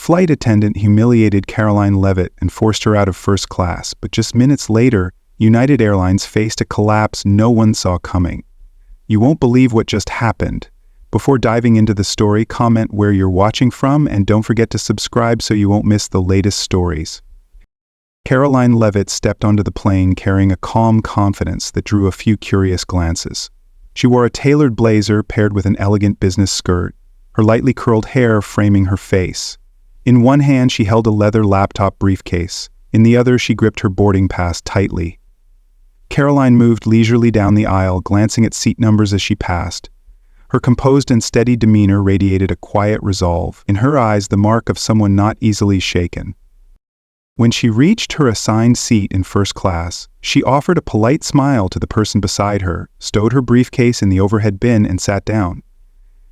flight attendant humiliated Karoline Leavitt and forced her out of first class, but just minutes later, United Airlines faced a collapse no one saw coming. You won't believe what just happened. Before diving into the story, comment where you're watching from and don't forget to subscribe so you won't miss the latest stories. Karoline Leavitt stepped onto the plane carrying a calm confidence that drew a few curious glances. She wore a tailored blazer paired with an elegant business skirt, her lightly curled hair framing her face. In one hand she held a leather laptop briefcase, in the other she gripped her boarding pass tightly. Karoline moved leisurely down the aisle, glancing at seat numbers as she passed. Her composed and steady demeanor radiated a quiet resolve, in her eyes the mark of someone not easily shaken. When she reached her assigned seat in first class, she offered a polite smile to the person beside her, stowed her briefcase in the overhead bin, and sat down.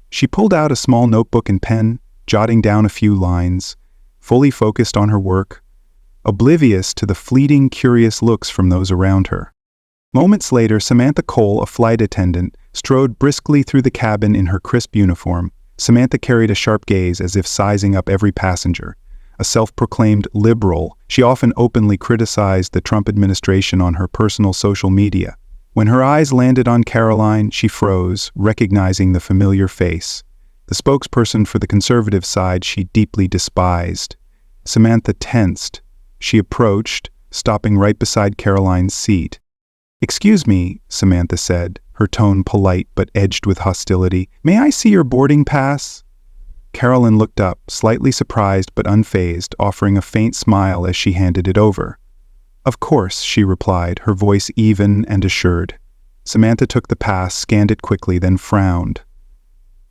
She pulled out a small notebook and pen, jotting down a few lines, fully focused on her work, oblivious to the fleeting, curious looks from those around her. Moments later, Samantha Cole, a flight attendant, strode briskly through the cabin in her crisp uniform. Samantha carried a sharp gaze as if sizing up every passenger. A self-proclaimed liberal, she often openly criticized the Trump administration on her personal social media. When her eyes landed on Karoline, she froze, recognizing the familiar face. The spokesperson for the conservative side she deeply despised. Samantha tensed. She approached, stopping right beside Karoline's seat. "Excuse me," Samantha said, her tone polite but edged with hostility. "May I see your boarding pass?" Karoline looked up, slightly surprised but unfazed, offering a faint smile as she handed it over. "Of course," she replied, her voice even and assured. Samantha took the pass, scanned it quickly, then frowned.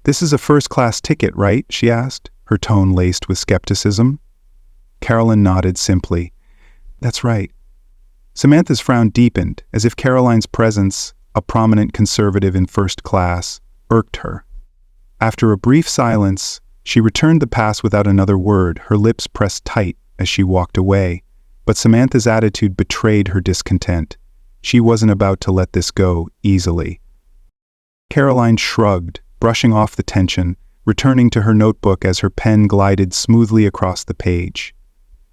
"This is a first-class ticket, right?" she asked, her tone laced with skepticism. Karoline nodded simply. "That's right." Samantha's frown deepened, as if Karoline's presence, a prominent conservative in first class, irked her. After a brief silence, she returned the pass without another word, her lips pressed tight as she walked away. But Samantha's attitude betrayed her discontent. She wasn't about to let this go easily. Karoline shrugged, brushing off the tension, returning to her notebook as her pen glided smoothly across the page.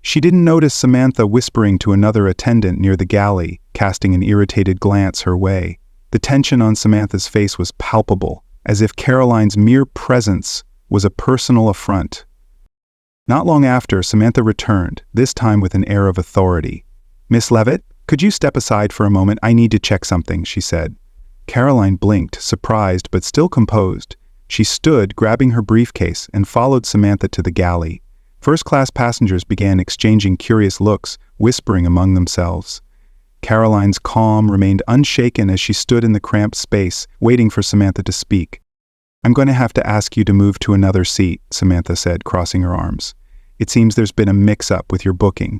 She didn't notice Samantha whispering to another attendant near the galley, casting an irritated glance her way. The tension on Samantha's face was palpable, as if Karoline's mere presence was a personal affront. Not long after, Samantha returned, this time with an air of authority. "Miss Leavitt, could you step aside for a moment? I need to check something," she said. Karoline blinked, surprised but still composed. She stood, grabbing her briefcase, and followed Samantha to the galley. First-class passengers began exchanging curious looks, whispering among themselves. Karoline's calm remained unshaken as she stood in the cramped space, waiting for Samantha to speak. "I'm going to have to ask you to move to another seat," Samantha said, crossing her arms. "It seems there's been a mix-up with your booking."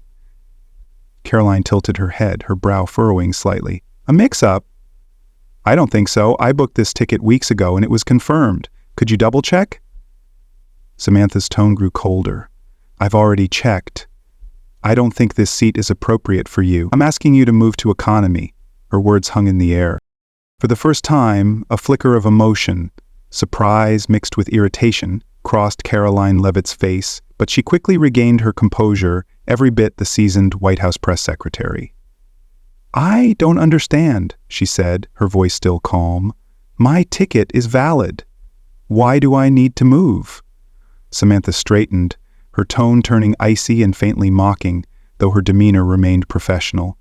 Karoline tilted her head, her brow furrowing slightly. "A mix-up? I don't think so. I booked this ticket weeks ago and it was confirmed. Could you double-check?" Samantha's tone grew colder. "I've already checked. I don't think this seat is appropriate for you. I'm asking you to move to economy." Her words hung in the air. For the first time, a flicker of emotion, surprise mixed with irritation, crossed Karoline Leavitt's face, but she quickly regained her composure, every bit the seasoned White House press secretary. "I don't understand," she said, her voice still calm. "My ticket is valid. Why do I need to move?" Samantha straightened, her tone turning icy and faintly mocking, though her demeanor remained professional.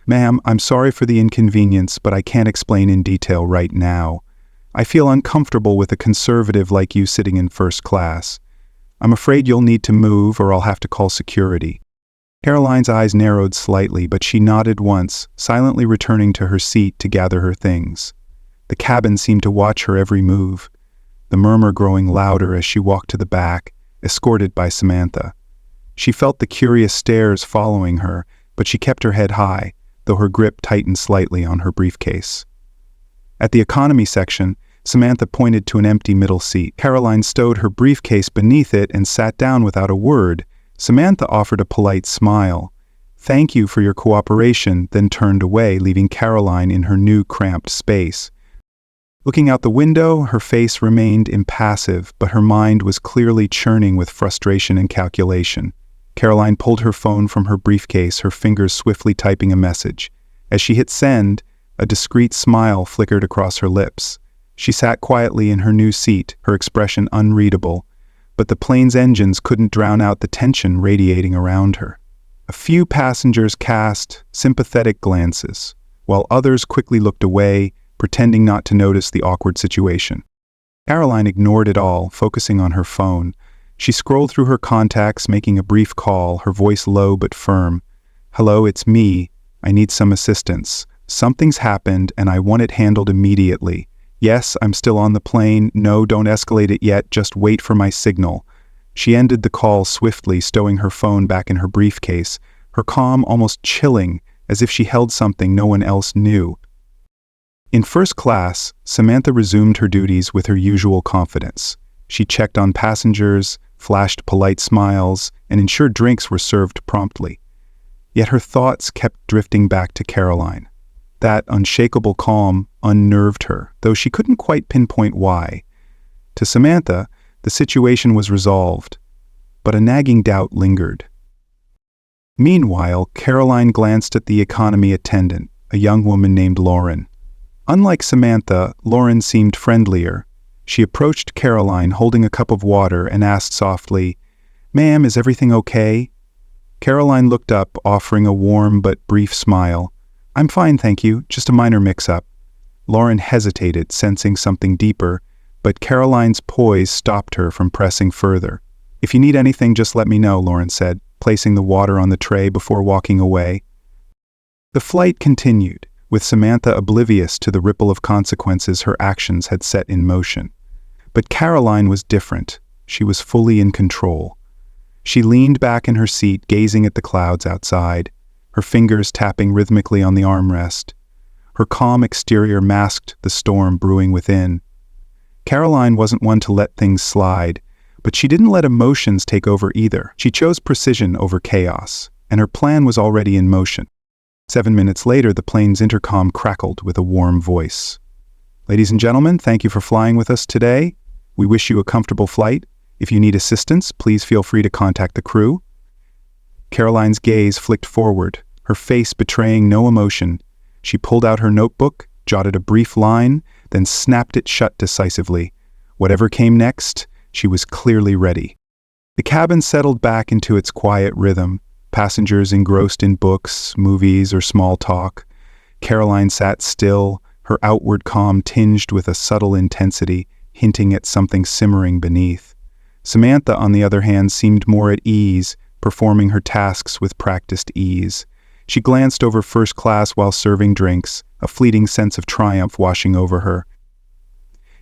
"Ma'am, I'm sorry for the inconvenience, but I can't explain in detail right now. I feel uncomfortable with a conservative like you sitting in first class. I'm afraid you'll need to move or I'll have to call security." Karoline's eyes narrowed slightly, but she nodded once, silently returning to her seat to gather her things. The cabin seemed to watch her every move, the murmur growing louder as she walked to the back, escorted by Samantha. She felt the curious stares following her, but she kept her head high, though her grip tightened slightly on her briefcase. At the economy section, Samantha pointed to an empty middle seat. Karoline stowed her briefcase beneath it and sat down without a word. Samantha offered a polite smile. "Thank you for your cooperation," then turned away, leaving Karoline in her new cramped space. Looking out the window, her face remained impassive, but her mind was clearly churning with frustration and calculation. Karoline pulled her phone from her briefcase, her fingers swiftly typing a message. As she hit send, a discreet smile flickered across her lips. She sat quietly in her new seat, her expression unreadable, but the plane's engines couldn't drown out the tension radiating around her. A few passengers cast sympathetic glances, while others quickly looked away, pretending not to notice the awkward situation. Karoline ignored it all, focusing on her phone. She scrolled through her contacts, making a brief call, her voice low but firm. "Hello, it's me. I need some assistance. Something's happened, and I want it handled immediately. Yes, I'm still on the plane. No, don't escalate it yet. Just wait for my signal." She ended the call swiftly, stowing her phone back in her briefcase, her calm almost chilling, as if she held something no one else knew. In first class, Samantha resumed her duties with her usual confidence. She checked on passengers, flashed polite smiles, and ensured drinks were served promptly. Yet her thoughts kept drifting back to Karoline. That unshakable calm unnerved her, though she couldn't quite pinpoint why. To Samantha, the situation was resolved, but a nagging doubt lingered. Meanwhile, Karoline glanced at the economy attendant, a young woman named Lauren. Unlike Samantha, Lauren seemed friendlier. She approached Karoline holding a cup of water and asked softly, "Ma'am, is everything okay?" Karoline looked up, offering a warm but brief smile. "I'm fine, thank you, just a minor mix-up." Lauren hesitated, sensing something deeper, but Karoline's poise stopped her from pressing further. "If you need anything, just let me know," Lauren said, placing the water on the tray before walking away. The flight continued, with Samantha oblivious to the ripple of consequences her actions had set in motion. But Karoline was different. She was fully in control. She leaned back in her seat, gazing at the clouds outside, her fingers tapping rhythmically on the armrest. Her calm exterior masked the storm brewing within. Karoline wasn't one to let things slide, but she didn't let emotions take over either. She chose precision over chaos, and her plan was already in motion. 7 minutes later, the plane's intercom crackled with a warm voice. "Ladies and gentlemen, thank you for flying with us today. We wish you a comfortable flight. If you need assistance, please feel free to contact the crew." Karoline's gaze flicked forward, her face betraying no emotion. She pulled out her notebook, jotted a brief line, then snapped it shut decisively. Whatever came next, she was clearly ready. The cabin settled back into its quiet rhythm, passengers engrossed in books, movies, or small talk. Karoline sat still, her outward calm tinged with a subtle intensity, hinting at something simmering beneath. Samantha, on the other hand, seemed more at ease, performing her tasks with practiced ease. She glanced over first class while serving drinks, a fleeting sense of triumph washing over her.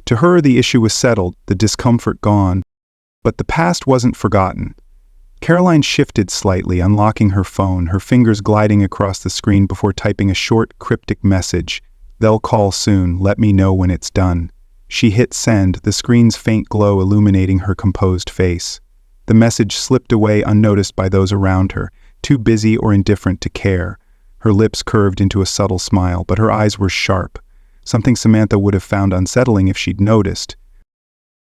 To her, the issue was settled, the discomfort gone. But the past wasn't forgotten. Karoline shifted slightly, unlocking her phone, her fingers gliding across the screen before typing a short, cryptic message. "They'll call soon, let me know when it's done." She hit send, the screen's faint glow illuminating her composed face. The message slipped away unnoticed by those around her, too busy or indifferent to care. Her lips curved into a subtle smile, but her eyes were sharp, something Samantha would have found unsettling if she'd noticed.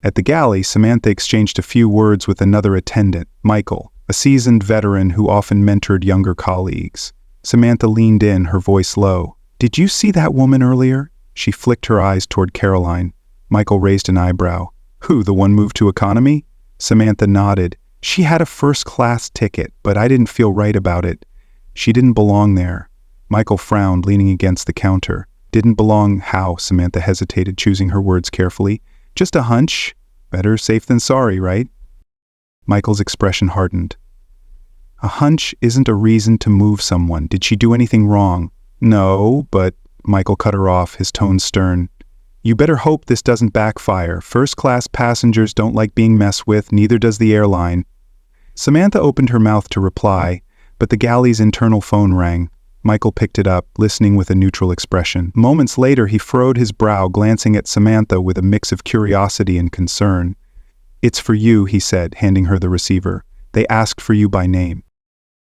At the galley, Samantha exchanged a few words with another attendant, Michael, a seasoned veteran who often mentored younger colleagues. Samantha leaned in, her voice low. "Did you see that woman earlier?" She flicked her eyes toward Karoline. Michael raised an eyebrow. "Who, the one moved to economy?" Samantha nodded. "She had a first-class ticket, but I didn't feel right about it. She didn't belong there." Michael frowned, leaning against the counter. "Didn't belong how?" Samantha hesitated, choosing her words carefully. "Just a hunch. Better safe than sorry, right?" Michael's expression hardened. "A hunch isn't a reason to move someone. Did she do anything wrong?" "No, but—" Michael cut her off, his tone stern. "You better hope this doesn't backfire. First-class passengers don't like being messed with, neither does the airline." Samantha opened her mouth to reply, but the galley's internal phone rang. Michael picked it up, listening with a neutral expression. Moments later, he furrowed his brow, glancing at Samantha with a mix of curiosity and concern. "It's for you," he said, handing her the receiver. "They asked for you by name."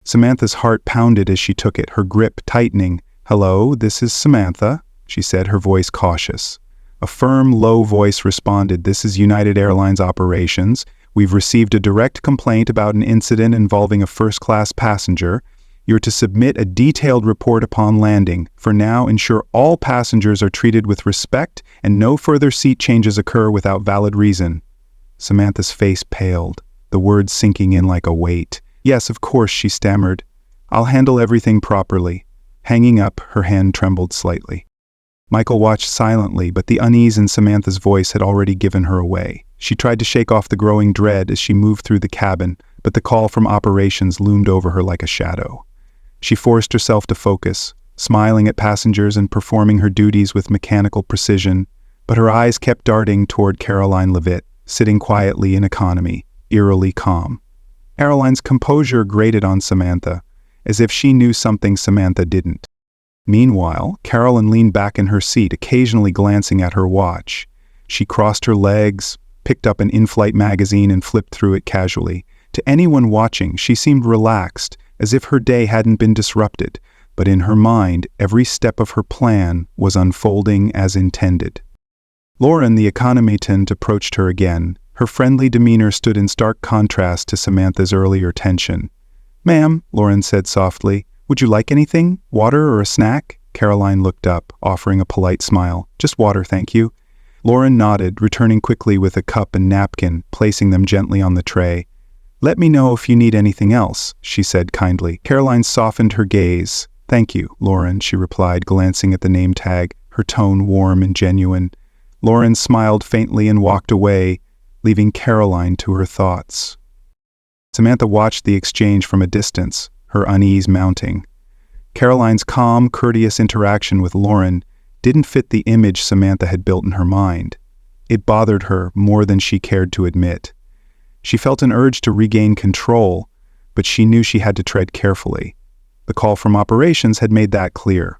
Samantha's heart pounded as she took it, her grip tightening. "Hello, this is Samantha," she said, her voice cautious. A firm, low voice responded, "This is United Airlines operations. We've received a direct complaint about an incident involving a first-class passenger. You're to submit a detailed report upon landing. For now, ensure all passengers are treated with respect and no further seat changes occur without valid reason." Samantha's face paled, the words sinking in like a weight. "Yes, of course," she stammered. "I'll handle everything properly." Hanging up, her hand trembled slightly. Michael watched silently, but the unease in Samantha's voice had already given her away. She tried to shake off the growing dread as she moved through the cabin, but the call from operations loomed over her like a shadow. She forced herself to focus, smiling at passengers and performing her duties with mechanical precision, but her eyes kept darting toward Karoline Leavitt, sitting quietly in economy, eerily calm. Caroline's composure grated on Samantha, as if she knew something Samantha didn't. Meanwhile, Karoline leaned back in her seat, occasionally glancing at her watch. She crossed her legs, picked up an in-flight magazine and flipped through it casually. To anyone watching, she seemed relaxed, as if her day hadn't been disrupted, but in her mind, every step of her plan was unfolding as intended. Lauren, the economy-attendant, approached her again. Her friendly demeanor stood in stark contrast to Samantha's earlier tension. "Ma'am," Lauren said softly, "would you like anything? Water or a snack?" Karoline looked up, offering a polite smile. "Just water, thank you." Lauren nodded, returning quickly with a cup and napkin, placing them gently on the tray. "Let me know if you need anything else," she said kindly. Karoline softened her gaze. "Thank you, Lauren," she replied, glancing at the name tag, her tone warm and genuine. Lauren smiled faintly and walked away, leaving Karoline to her thoughts. Samantha watched the exchange from a distance, her unease mounting. Karoline's calm, courteous interaction with Lauren didn't fit the image Samantha had built in her mind. It bothered her more than she cared to admit. She felt an urge to regain control, but she knew she had to tread carefully. The call from operations had made that clear.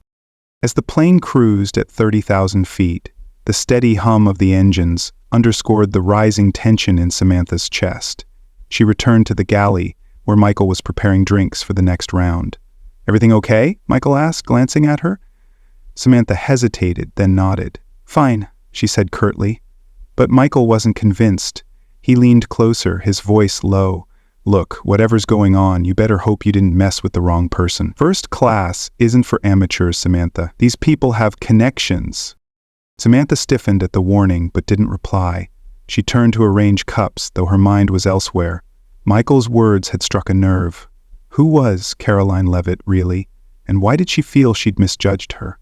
As the plane cruised at 30,000 feet, the steady hum of the engines underscored the rising tension in Samantha's chest. She returned to the galley, where Michael was preparing drinks for the next round. "Everything okay?" Michael asked, glancing at her. Samantha hesitated, then nodded. "Fine," she said curtly. But Michael wasn't convinced. He leaned closer, his voice low. "Look, whatever's going on, you better hope you didn't mess with the wrong person. First class isn't for amateurs, Samantha. These people have connections." Samantha stiffened at the warning, but didn't reply. She turned to arrange cups, though her mind was elsewhere. Michael's words had struck a nerve. Who was Karoline Leavitt, really? And why did she feel she'd misjudged her?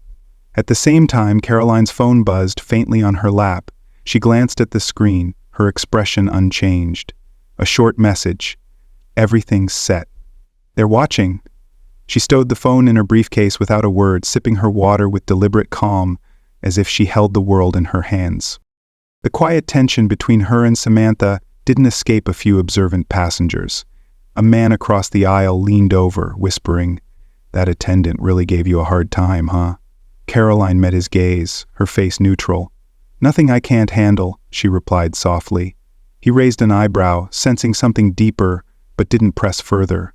At the same time, Karoline's phone buzzed faintly on her lap. She glanced at the screen, her expression unchanged. A short message. "Everything's set." "They're watching." She stowed the phone in her briefcase without a word, sipping her water with deliberate calm, as if she held the world in her hands. The quiet tension between her and Samantha didn't escape a few observant passengers. A man across the aisle leaned over, whispering, "That attendant really gave you a hard time, huh?" Karoline met his gaze, her face neutral. "Nothing I can't handle," she replied softly. He raised an eyebrow, sensing something deeper, but didn't press further.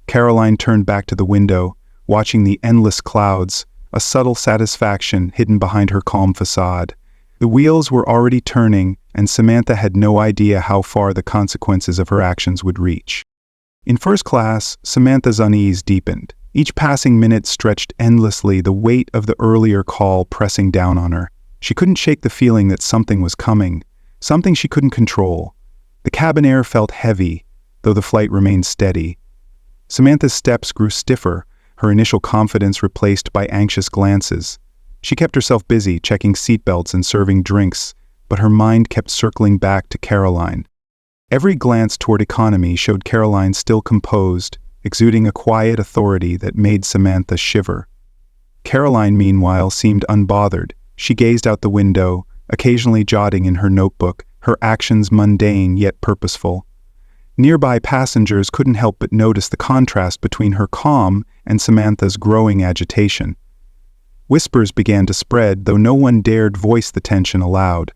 Karoline turned back to the window, watching the endless clouds, a subtle satisfaction hidden behind her calm facade. The wheels were already turning, and Samantha had no idea how far the consequences of her actions would reach. In first class, Samantha's unease deepened. Each passing minute stretched endlessly, the weight of the earlier call pressing down on her. She couldn't shake the feeling that something was coming, something she couldn't control. The cabin air felt heavy, though the flight remained steady. Samantha's steps grew stiffer, her initial confidence replaced by anxious glances. She kept herself busy, checking seatbelts and serving drinks, but her mind kept circling back to Karoline. Every glance toward economy showed Karoline still composed, exuding a quiet authority that made Samantha shiver. Karoline, meanwhile, seemed unbothered. She gazed out the window, occasionally jotting in her notebook, her actions mundane yet purposeful. Nearby passengers couldn't help but notice the contrast between her calm and Samantha's growing agitation. Whispers began to spread, though no one dared voice the tension aloud.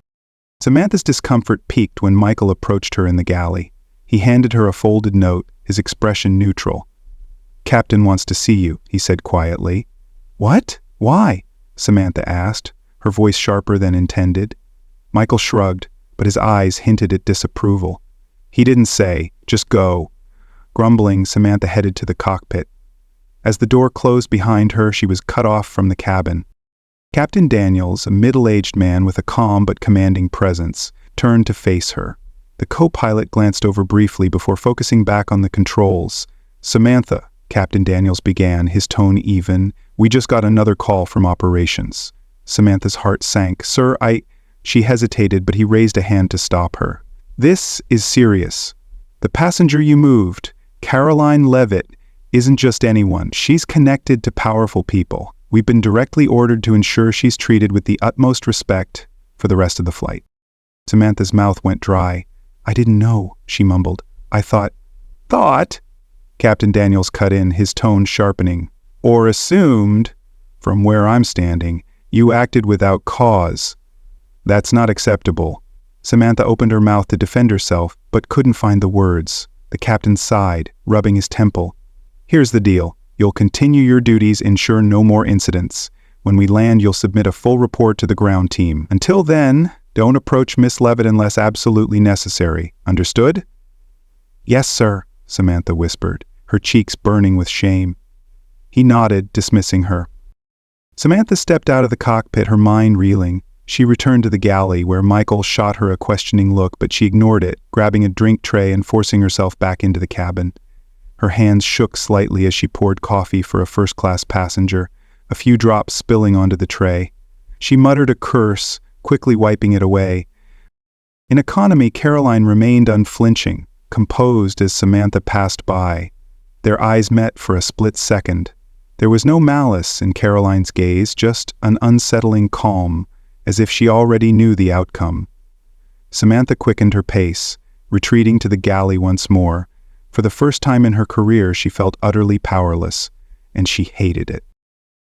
Samantha's discomfort peaked when Michael approached her in the galley. He handed her a folded note, his expression neutral. "Captain wants to see you," he said quietly. "What? Why?" Samantha asked, her voice sharper than intended. Michael shrugged, but his eyes hinted at disapproval. He didn't say, "Just go." Grumbling, Samantha headed to the cockpit. As the door closed behind her, she was cut off from the cabin. Captain Daniels, a middle-aged man with a calm but commanding presence, turned to face her. The co-pilot glanced over briefly before focusing back on the controls. "Samantha," Captain Daniels began, his tone even, "we just got another call from operations." Samantha's heart sank. "Sir, She hesitated, but he raised a hand to stop her. "This is serious. The passenger you moved, Karoline Leavitt, isn't just anyone. She's connected to powerful people. We've been directly ordered to ensure she's treated with the utmost respect for the rest of the flight." Samantha's mouth went dry. "I didn't know," she mumbled. "I thought..." "Thought?" Captain Daniels cut in, his tone sharpening. "Or assumed, from where I'm standing, you acted without cause. That's not acceptable." Samantha opened her mouth to defend herself, but couldn't find the words. The captain sighed, rubbing his temple. "Here's the deal. You'll continue your duties, ensure no more incidents. When we land, you'll submit a full report to the ground team. Until then, don't approach Miss Leavitt unless absolutely necessary. Understood?" "Yes, sir," Samantha whispered, her cheeks burning with shame. He nodded, dismissing her. Samantha stepped out of the cockpit, her mind reeling. She returned to the galley, where Michael shot her a questioning look, but she ignored it, grabbing a drink tray and forcing herself back into the cabin. Her hands shook slightly as she poured coffee for a first-class passenger, a few drops spilling onto the tray. She muttered a curse, quickly wiping it away. In economy, Karoline remained unflinching, composed as Samantha passed by. Their eyes met for a split second. There was no malice in Karoline's gaze, just an unsettling calm, as if she already knew the outcome. Samantha quickened her pace, retreating to the galley once more. For the first time in her career, she felt utterly powerless, and she hated it.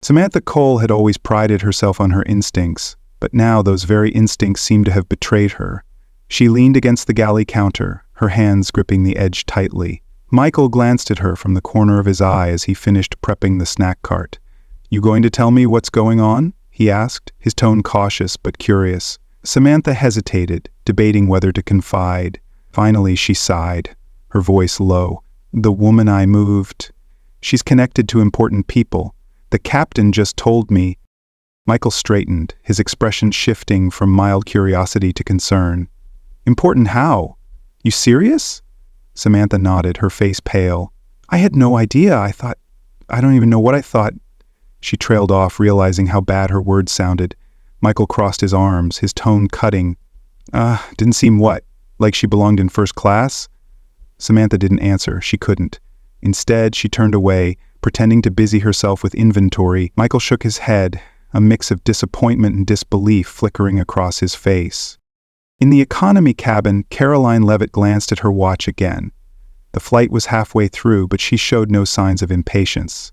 Samantha Cole had always prided herself on her instincts, but now those very instincts seemed to have betrayed her. She leaned against the galley counter, her hands gripping the edge tightly. Michael glanced at her from the corner of his eye as he finished prepping the snack cart. "You going to tell me what's going on?" he asked, his tone cautious but curious. Samantha hesitated, debating whether to confide. Finally, she sighed, her voice low. "The woman I moved. She's connected to important people. The captain just told me." Michael straightened, his expression shifting from mild curiosity to concern. "Important how? You serious?" Samantha nodded, her face pale. "I had no idea. I don't even know what I thought." She trailed off, realizing how bad her words sounded. Michael crossed his arms, his tone cutting. Didn't seem what? Like she belonged in first class?" Samantha didn't answer. She couldn't. Instead, she turned away, pretending to busy herself with inventory. Michael shook his head, a mix of disappointment and disbelief flickering across his face. In the economy cabin, Karoline Leavitt glanced at her watch again. The flight was halfway through, but she showed no signs of impatience.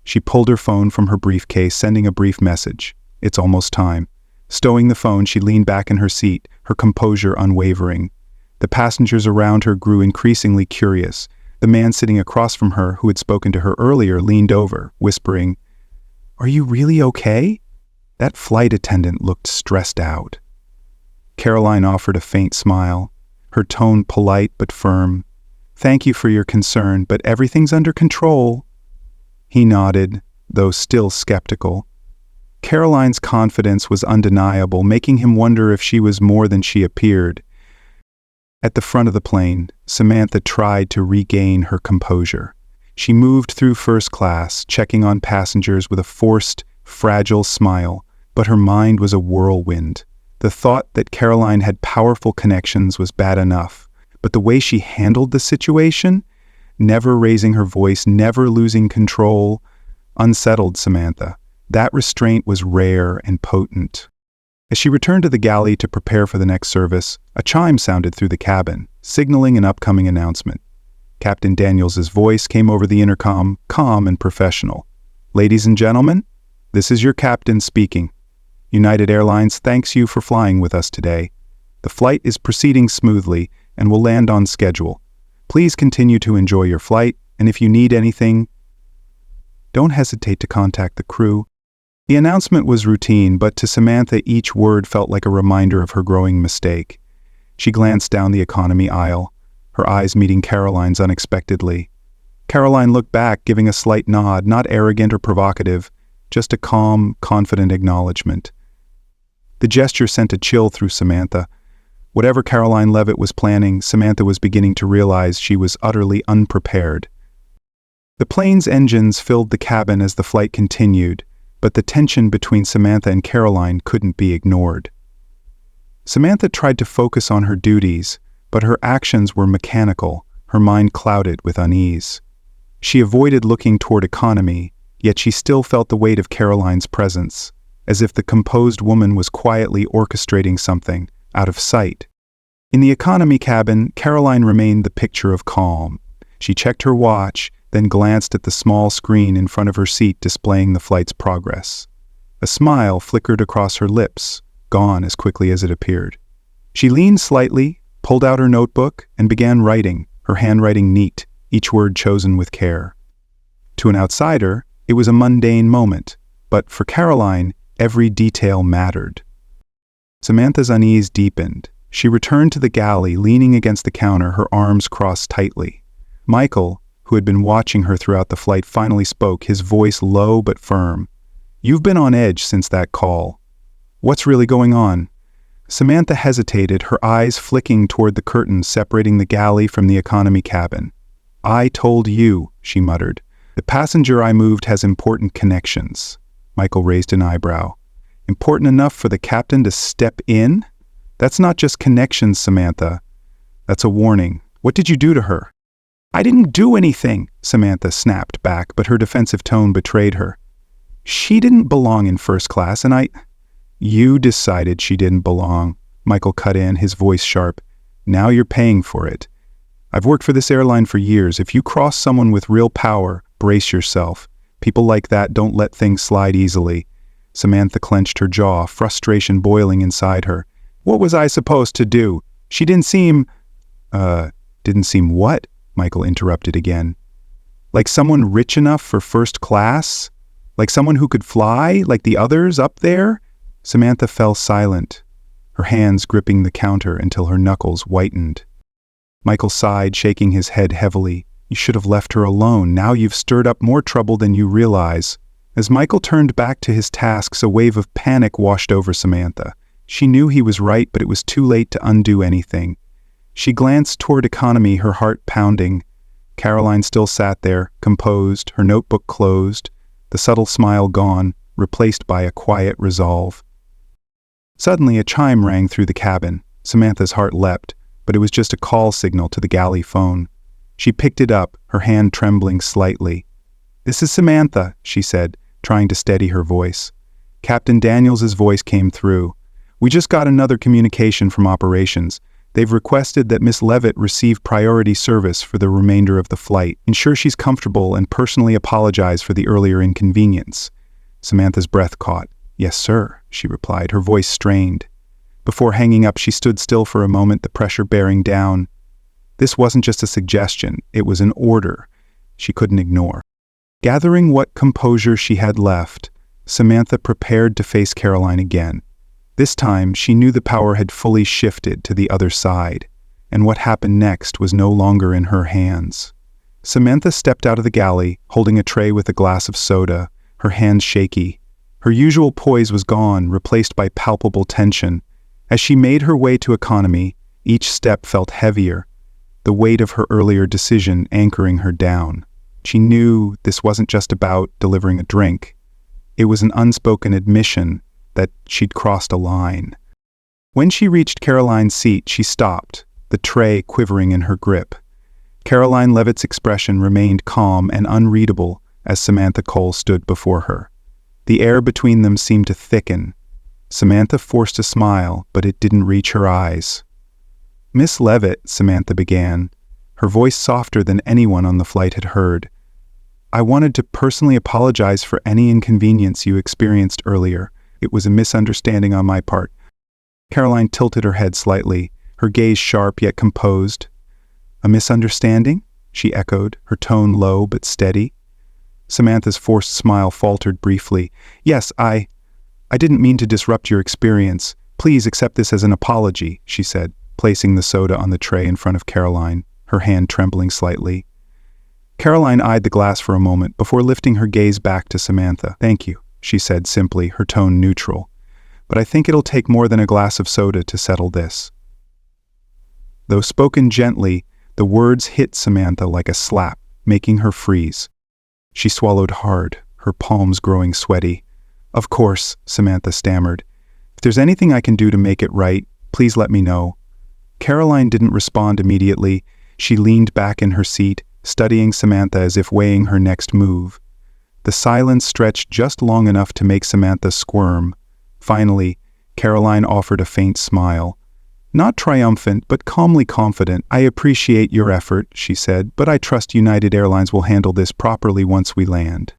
She pulled her phone from her briefcase, sending a brief message. "It's almost time." Stowing the phone, she leaned back in her seat, her composure unwavering. The passengers around her grew increasingly curious. The man sitting across from her, who had spoken to her earlier, leaned over, whispering, "Are you really okay?" That flight attendant looked stressed out. Karoline offered a faint smile, her tone polite but firm. "Thank you for your concern, but everything's under control." He nodded, though still skeptical. Karoline's confidence was undeniable, making him wonder if she was more than she appeared. At the front of the plane, Samantha tried to regain her composure. She moved through first class, checking on passengers with a forced, fragile smile, but her mind was a whirlwind. The thought that Karoline had powerful connections was bad enough, but the way she handled the situation, never raising her voice, never losing control, unsettled Samantha. That restraint was rare and potent. As she returned to the galley to prepare for the next service, a chime sounded through the cabin, signaling an upcoming announcement. Captain Daniels's voice came over the intercom, calm and professional. "Ladies and gentlemen, this is your captain speaking. United Airlines thanks you for flying with us today. The flight is proceeding smoothly and will land on schedule. Please continue to enjoy your flight, and if you need anything, don't hesitate to contact the crew." The announcement was routine, but to Samantha each word felt like a reminder of her growing mistake. She glanced down the economy aisle, her eyes meeting Karoline's unexpectedly. Karoline looked back, giving a slight nod, not arrogant or provocative, just a calm, confident acknowledgement. The gesture sent a chill through Samantha. Whatever Karoline Leavitt was planning, Samantha was beginning to realize she was utterly unprepared. The plane's engines filled the cabin as the flight continued, but the tension between Samantha and Karoline couldn't be ignored. Samantha tried to focus on her duties, but her actions were mechanical, her mind clouded with unease. She avoided looking toward economy, yet she still felt the weight of Karoline's presence, as if the composed woman was quietly orchestrating something, out of sight. In the economy cabin, Karoline remained the picture of calm. She checked her watch, then glanced at the small screen in front of her seat displaying the flight's progress. A smile flickered across her lips, gone as quickly as it appeared. She leaned slightly, pulled out her notebook, and began writing, her handwriting neat, each word chosen with care. To an outsider, it was a mundane moment, but for Karoline, every detail mattered. Samantha's unease deepened. She returned to the galley, leaning against the counter, her arms crossed tightly. Michael, who had been watching her throughout the flight, finally spoke, his voice low but firm. "You've been on edge since that call. What's really going on?" Samantha hesitated, her eyes flicking toward the curtains separating the galley from the economy cabin. "I told you," she muttered. "The passenger I moved has important connections." Michael raised an eyebrow. "Important enough for the captain to step in? That's not just connections, Samantha. That's a warning. What did you do to her?" "I didn't do anything," Samantha snapped back, but her defensive tone betrayed her. "She didn't belong in first class, and You decided she didn't belong," Michael cut in, his voice sharp. "Now you're paying for it. I've worked for this airline for years. If you cross someone with real power, brace yourself. People like that don't let things slide easily." Samantha clenched her jaw, frustration boiling inside her. "What was I supposed to do? She didn't seem..." Didn't seem what?" Michael interrupted again. "Like someone rich enough for first class? Like someone who could fly, like the others up there?" Samantha fell silent, her hands gripping the counter until her knuckles whitened. Michael sighed, shaking his head heavily. "You should have left her alone. Now you've stirred up more trouble than you realize." As Michael turned back to his tasks, a wave of panic washed over Samantha. She knew he was right, but it was too late to undo anything. She glanced toward economy, her heart pounding. Karoline still sat there, composed, her notebook closed, the subtle smile gone, replaced by a quiet resolve. Suddenly, a chime rang through the cabin. Samantha's heart leapt, but it was just a call signal to the galley phone. She picked it up, her hand trembling slightly. "This is Samantha," she said, trying to steady her voice. Captain Daniels's voice came through. "We just got another communication from operations. They've requested that Miss Leavitt receive priority service for the remainder of the flight. Ensure she's comfortable and personally apologize for the earlier inconvenience." Samantha's breath caught. "Yes, sir," she replied, her voice strained. Before hanging up, she stood still for a moment, the pressure bearing down. This wasn't just a suggestion, it was an order she couldn't ignore. Gathering what composure she had left, Samantha prepared to face Karoline again. This time, she knew the power had fully shifted to the other side, and what happened next was no longer in her hands. Samantha stepped out of the galley, holding a tray with a glass of soda, her hands shaky. Her usual poise was gone, replaced by palpable tension. As she made her way to economy, each step felt heavier, the weight of her earlier decision anchoring her down. She knew this wasn't just about delivering a drink. It was an unspoken admission that she'd crossed a line. When she reached Karoline's seat, she stopped, the tray quivering in her grip. Karoline Leavitt's expression remained calm and unreadable as Samantha Cole stood before her. The air between them seemed to thicken. Samantha forced a smile, but it didn't reach her eyes. "Miss Leavitt," Samantha began, her voice softer than anyone on the flight had heard. "I wanted to personally apologize for any inconvenience you experienced earlier. It was a misunderstanding on my part." Karoline tilted her head slightly, her gaze sharp yet composed. "A misunderstanding?" she echoed, her tone low but steady. Samantha's forced smile faltered briefly. Yes, I didn't mean to disrupt your experience. Please accept this as an apology, she said, placing the soda on the tray in front of Karoline, her hand trembling slightly. Karoline eyed the glass for a moment before lifting her gaze back to Samantha. Thank you, she said simply, her tone neutral. But I think it'll take more than a glass of soda to settle this. Though spoken gently, the words hit Samantha like a slap, making her freeze. She swallowed hard, her palms growing sweaty. Of course, Samantha stammered. If there's anything I can do to make it right, please let me know. Karoline didn't respond immediately. She leaned back in her seat, studying Samantha as if weighing her next move. The silence stretched just long enough to make Samantha squirm. Finally, Karoline offered a faint smile. Not triumphant, but calmly confident. I appreciate your effort, she said, but I trust United Airlines will handle this properly once we land.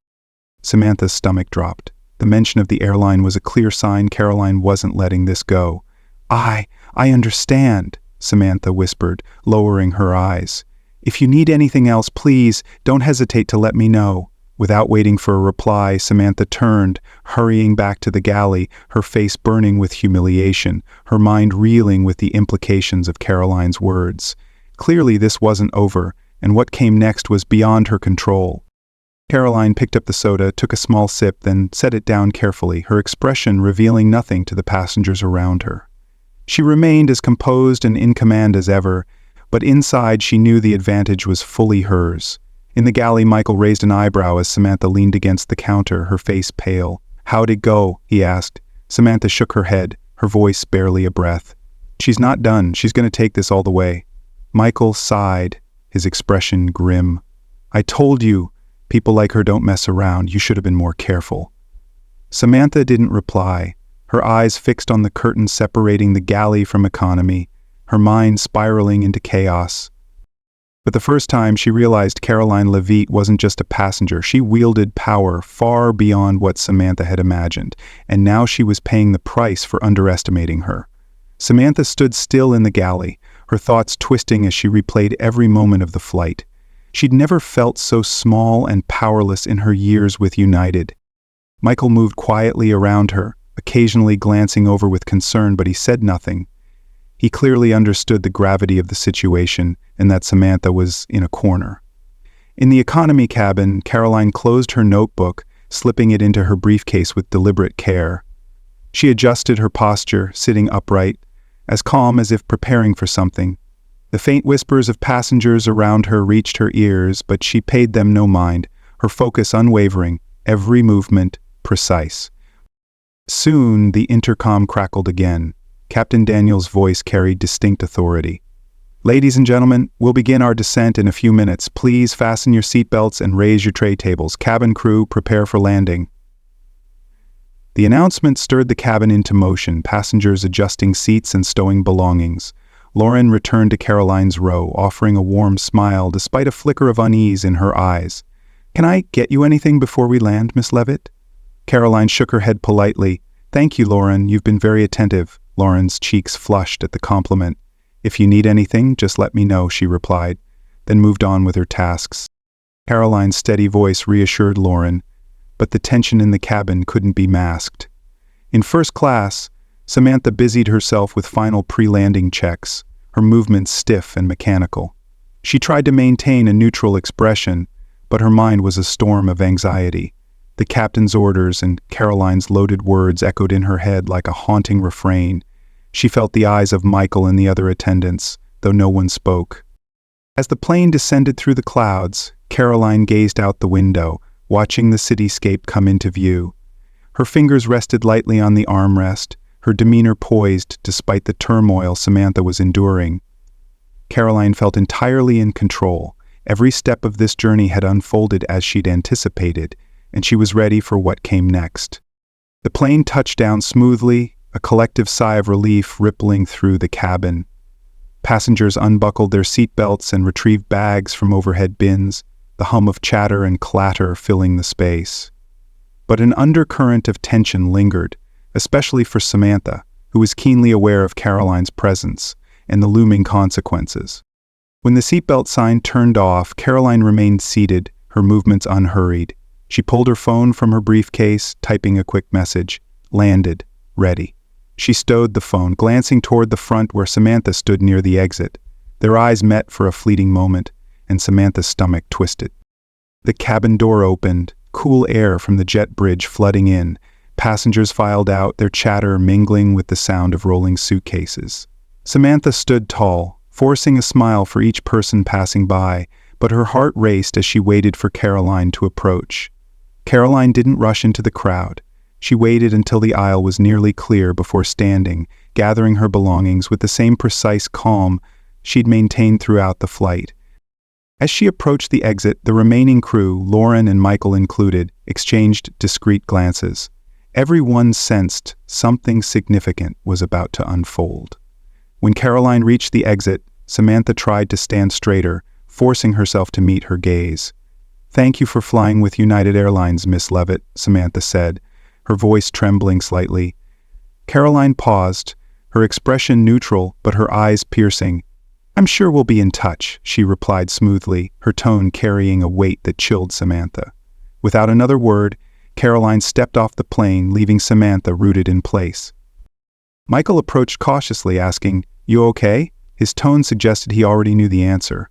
Samantha's stomach dropped. The mention of the airline was a clear sign Karoline wasn't letting this go. I understand, Samantha whispered, lowering her eyes. If you need anything else, please, don't hesitate to let me know. Without waiting for a reply, Samantha turned, hurrying back to the galley, her face burning with humiliation, her mind reeling with the implications of Karoline's words. Clearly this wasn't over, and what came next was beyond her control. Karoline picked up the soda, took a small sip, then set it down carefully, her expression revealing nothing to the passengers around her. She remained as composed and in command as ever, but inside she knew the advantage was fully hers. In the galley, Michael raised an eyebrow as Samantha leaned against the counter, her face pale. How'd it go? He asked. Samantha shook her head, her voice barely a breath. She's not done. She's going to take this all the way. Michael sighed, his expression grim. I told you, people like her don't mess around. You should have been more careful. Samantha didn't reply, her eyes fixed on the curtain separating the galley from economy, her mind spiraling into chaos. For the first time, she realized Karoline Leavitt wasn't just a passenger. She wielded power far beyond what Samantha had imagined, and now she was paying the price for underestimating her. Samantha stood still in the galley, her thoughts twisting as she replayed every moment of the flight. She'd never felt so small and powerless in her years with United. Michael moved quietly around her, occasionally glancing over with concern, but he said nothing. He clearly understood the gravity of the situation and that Samantha was in a corner. In the economy cabin, Karoline closed her notebook, slipping it into her briefcase with deliberate care. She adjusted her posture, sitting upright, as calm as if preparing for something. The faint whispers of passengers around her reached her ears, but she paid them no mind, her focus unwavering, every movement precise. Soon the intercom crackled again. Captain Daniel's voice carried distinct authority. Ladies and gentlemen, we'll begin our descent in a few minutes. Please fasten your seatbelts and raise your tray tables. Cabin crew, prepare for landing. The announcement stirred the cabin into motion, passengers adjusting seats and stowing belongings. Lauren returned to Karoline's row, offering a warm smile despite a flicker of unease in her eyes. Can I get you anything before we land, Miss Leavitt? Karoline shook her head politely. Thank you, Lauren. You've been very attentive. Lauren's cheeks flushed at the compliment. If you need anything, just let me know, she replied, then moved on with her tasks. Karoline's steady voice reassured Lauren, but the tension in the cabin couldn't be masked. In first class, Samantha busied herself with final pre-landing checks, her movements stiff and mechanical. She tried to maintain a neutral expression, but her mind was a storm of anxiety. The captain's orders and Karoline's loaded words echoed in her head like a haunting refrain. She felt the eyes of Michael and the other attendants, though no one spoke. As the plane descended through the clouds, Karoline gazed out the window, watching the cityscape come into view. Her fingers rested lightly on the armrest, her demeanor poised despite the turmoil Samantha was enduring. Karoline felt entirely in control. Every step of this journey had unfolded as she'd anticipated, and she was ready for what came next. The plane touched down smoothly, a collective sigh of relief rippling through the cabin. Passengers unbuckled their seatbelts and retrieved bags from overhead bins, the hum of chatter and clatter filling the space. But an undercurrent of tension lingered, especially for Samantha, who was keenly aware of Karoline's presence and the looming consequences. When the seatbelt sign turned off, Karoline remained seated, her movements unhurried. She pulled her phone from her briefcase, typing a quick message. Landed. Ready. She stowed the phone, glancing toward the front where Samantha stood near the exit. Their eyes met for a fleeting moment, and Samantha's stomach twisted. The cabin door opened, cool air from the jet bridge flooding in. Passengers filed out, their chatter mingling with the sound of rolling suitcases. Samantha stood tall, forcing a smile for each person passing by, but her heart raced as she waited for Karoline to approach. Karoline didn't rush into the crowd. She waited until the aisle was nearly clear before standing, gathering her belongings with the same precise calm she'd maintained throughout the flight. As she approached the exit, the remaining crew, Lauren and Michael included, exchanged discreet glances. Everyone sensed something significant was about to unfold. When Karoline reached the exit, Samantha tried to stand straighter, forcing herself to meet her gaze. "Thank you for flying with United Airlines, Miss Leavitt," Samantha said, her voice trembling slightly. Karoline paused, her expression neutral but her eyes piercing. "I'm sure we'll be in touch," she replied smoothly, her tone carrying a weight that chilled Samantha. Without another word, Karoline stepped off the plane, leaving Samantha rooted in place. Michael approached cautiously, asking, "You okay?" His tone suggested he already knew the answer.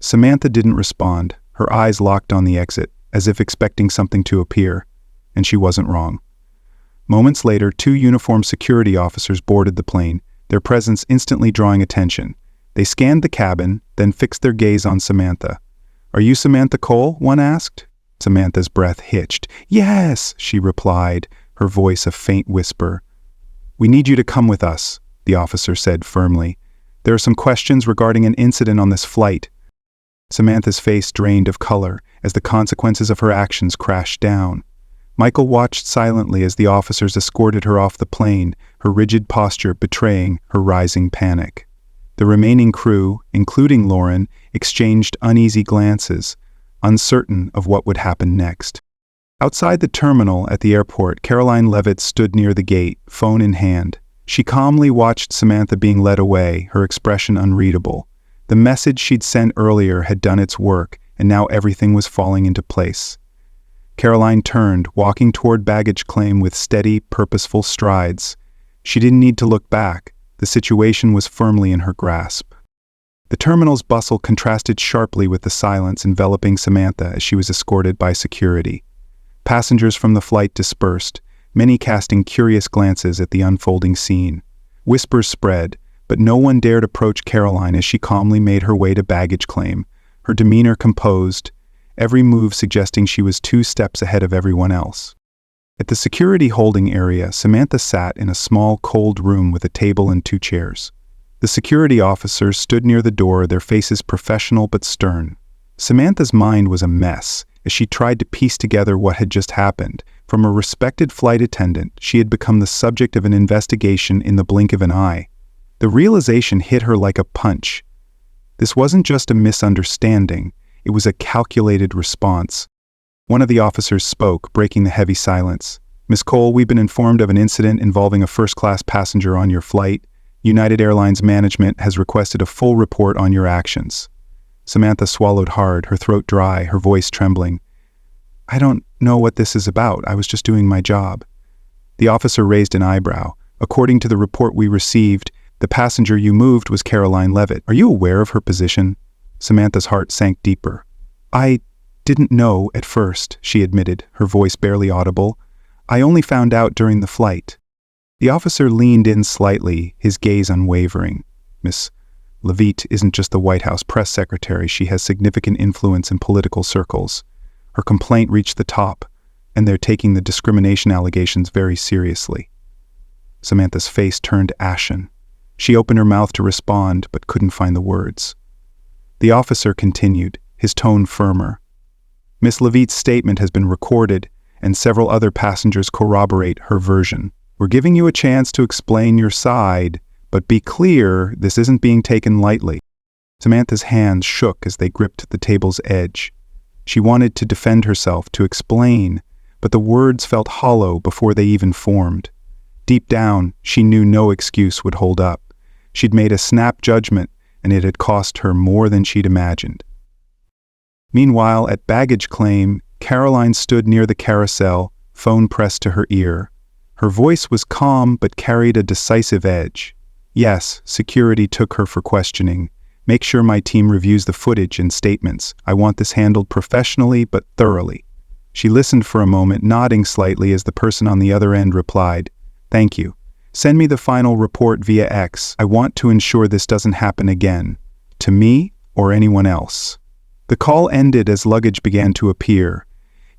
Samantha didn't respond, her eyes locked on the exit, as if expecting something to appear, and she wasn't wrong. Moments later, 2 uniformed security officers boarded the plane, their presence instantly drawing attention. They scanned the cabin, then fixed their gaze on Samantha. "Are you Samantha Cole?" one asked. Samantha's breath hitched. "Yes," she replied, her voice a faint whisper. "We need you to come with us," the officer said firmly. "There are some questions regarding an incident on this flight." Samantha's face drained of color as the consequences of her actions crashed down. Michael watched silently as the officers escorted her off the plane, her rigid posture betraying her rising panic. The remaining crew, including Lauren, exchanged uneasy glances, uncertain of what would happen next. Outside the terminal at the airport, Karoline Leavitt stood near the gate, phone in hand. She calmly watched Samantha being led away, her expression unreadable. The message she'd sent earlier had done its work, and now everything was falling into place. Karoline turned, walking toward baggage claim with steady, purposeful strides. She didn't need to look back. The situation was firmly in her grasp. The terminal's bustle contrasted sharply with the silence enveloping Samantha as she was escorted by security. Passengers from the flight dispersed, many casting curious glances at the unfolding scene. Whispers spread, but no one dared approach Karoline as she calmly made her way to baggage claim, her demeanor composed, every move suggesting she was 2 steps ahead of everyone else. At the security holding area, Samantha sat in a small, cold room with a table and 2 chairs. The security officers stood near the door, their faces professional but stern. Samantha's mind was a mess as she tried to piece together what had just happened. From a respected flight attendant, she had become the subject of an investigation in the blink of an eye. The realization hit her like a punch. This wasn't just a misunderstanding, it was a calculated response. One of the officers spoke, breaking the heavy silence. "Miss Cole, we've been informed of an incident involving a first-class passenger on your flight. United Airlines management has requested a full report on your actions." Samantha swallowed hard, her throat dry, her voice trembling. "I don't know what this is about. I was just doing my job." The officer raised an eyebrow. "According to the report we received, the passenger you moved was Karoline Leavitt. Are you aware of her position?" Samantha's heart sank deeper. "I didn't know at first," she admitted, her voice barely audible. "I only found out during the flight." The officer leaned in slightly, his gaze unwavering. "Miss Leavitt isn't just the White House press secretary, she has significant influence in political circles. Her complaint reached the top, and they're taking the discrimination allegations very seriously." Samantha's face turned ashen. She opened her mouth to respond, but couldn't find the words. The officer continued, his tone firmer. "Miss Leavitt's statement has been recorded, and several other passengers corroborate her version. We're giving you a chance to explain your side, but be clear, this isn't being taken lightly." Samantha's hands shook as they gripped the table's edge. She wanted to defend herself, to explain, but the words felt hollow before they even formed. Deep down, she knew no excuse would hold up. She'd made a snap judgment, and it had cost her more than she'd imagined. Meanwhile, at baggage claim, Karoline stood near the carousel, phone pressed to her ear. Her voice was calm but carried a decisive edge. Yes, security took her for questioning. Make sure my team reviews the footage and statements. I want this handled professionally but thoroughly. She listened for a moment, nodding slightly as the person on the other end replied, "Thank you. Send me the final report via X. I want to ensure this doesn't happen again. To me or anyone else." The call ended as luggage began to appear.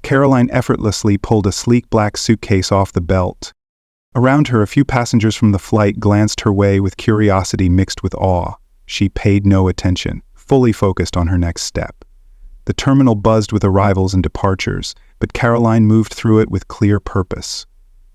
Karoline effortlessly pulled a sleek black suitcase off the belt. Around her, a few passengers from the flight glanced her way with curiosity mixed with awe. She paid no attention, fully focused on her next step. The terminal buzzed with arrivals and departures, but Karoline moved through it with clear purpose.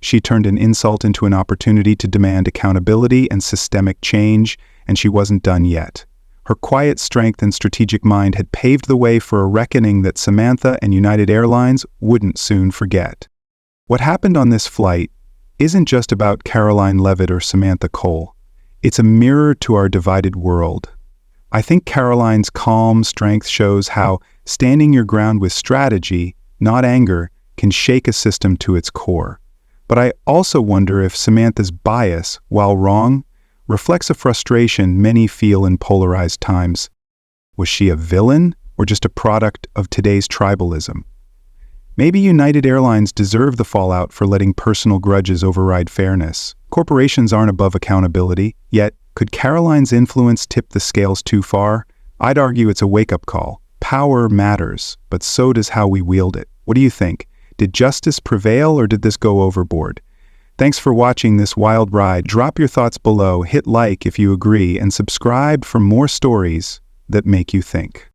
She turned an insult into an opportunity to demand accountability and systemic change, and she wasn't done yet. Her quiet strength and strategic mind had paved the way for a reckoning that Samantha and United Airlines wouldn't soon forget. What happened on this flight isn't just about Karoline Leavitt or Samantha Cole. It's a mirror to our divided world. I think Karoline's calm strength shows how standing your ground with strategy, not anger, can shake a system to its core. But I also wonder if Samantha's bias, while wrong, reflects a frustration many feel in polarized times. Was she a villain or just a product of today's tribalism? Maybe United Airlines deserved the fallout for letting personal grudges override fairness. Corporations aren't above accountability, yet could Karoline's influence tip the scales too far? I'd argue it's a wake-up call. Power matters, but so does how we wield it. What do you think? Did justice prevail or did this go overboard? Thanks for watching this wild ride. Drop your thoughts below, hit like if you agree, and subscribe for more stories that make you think.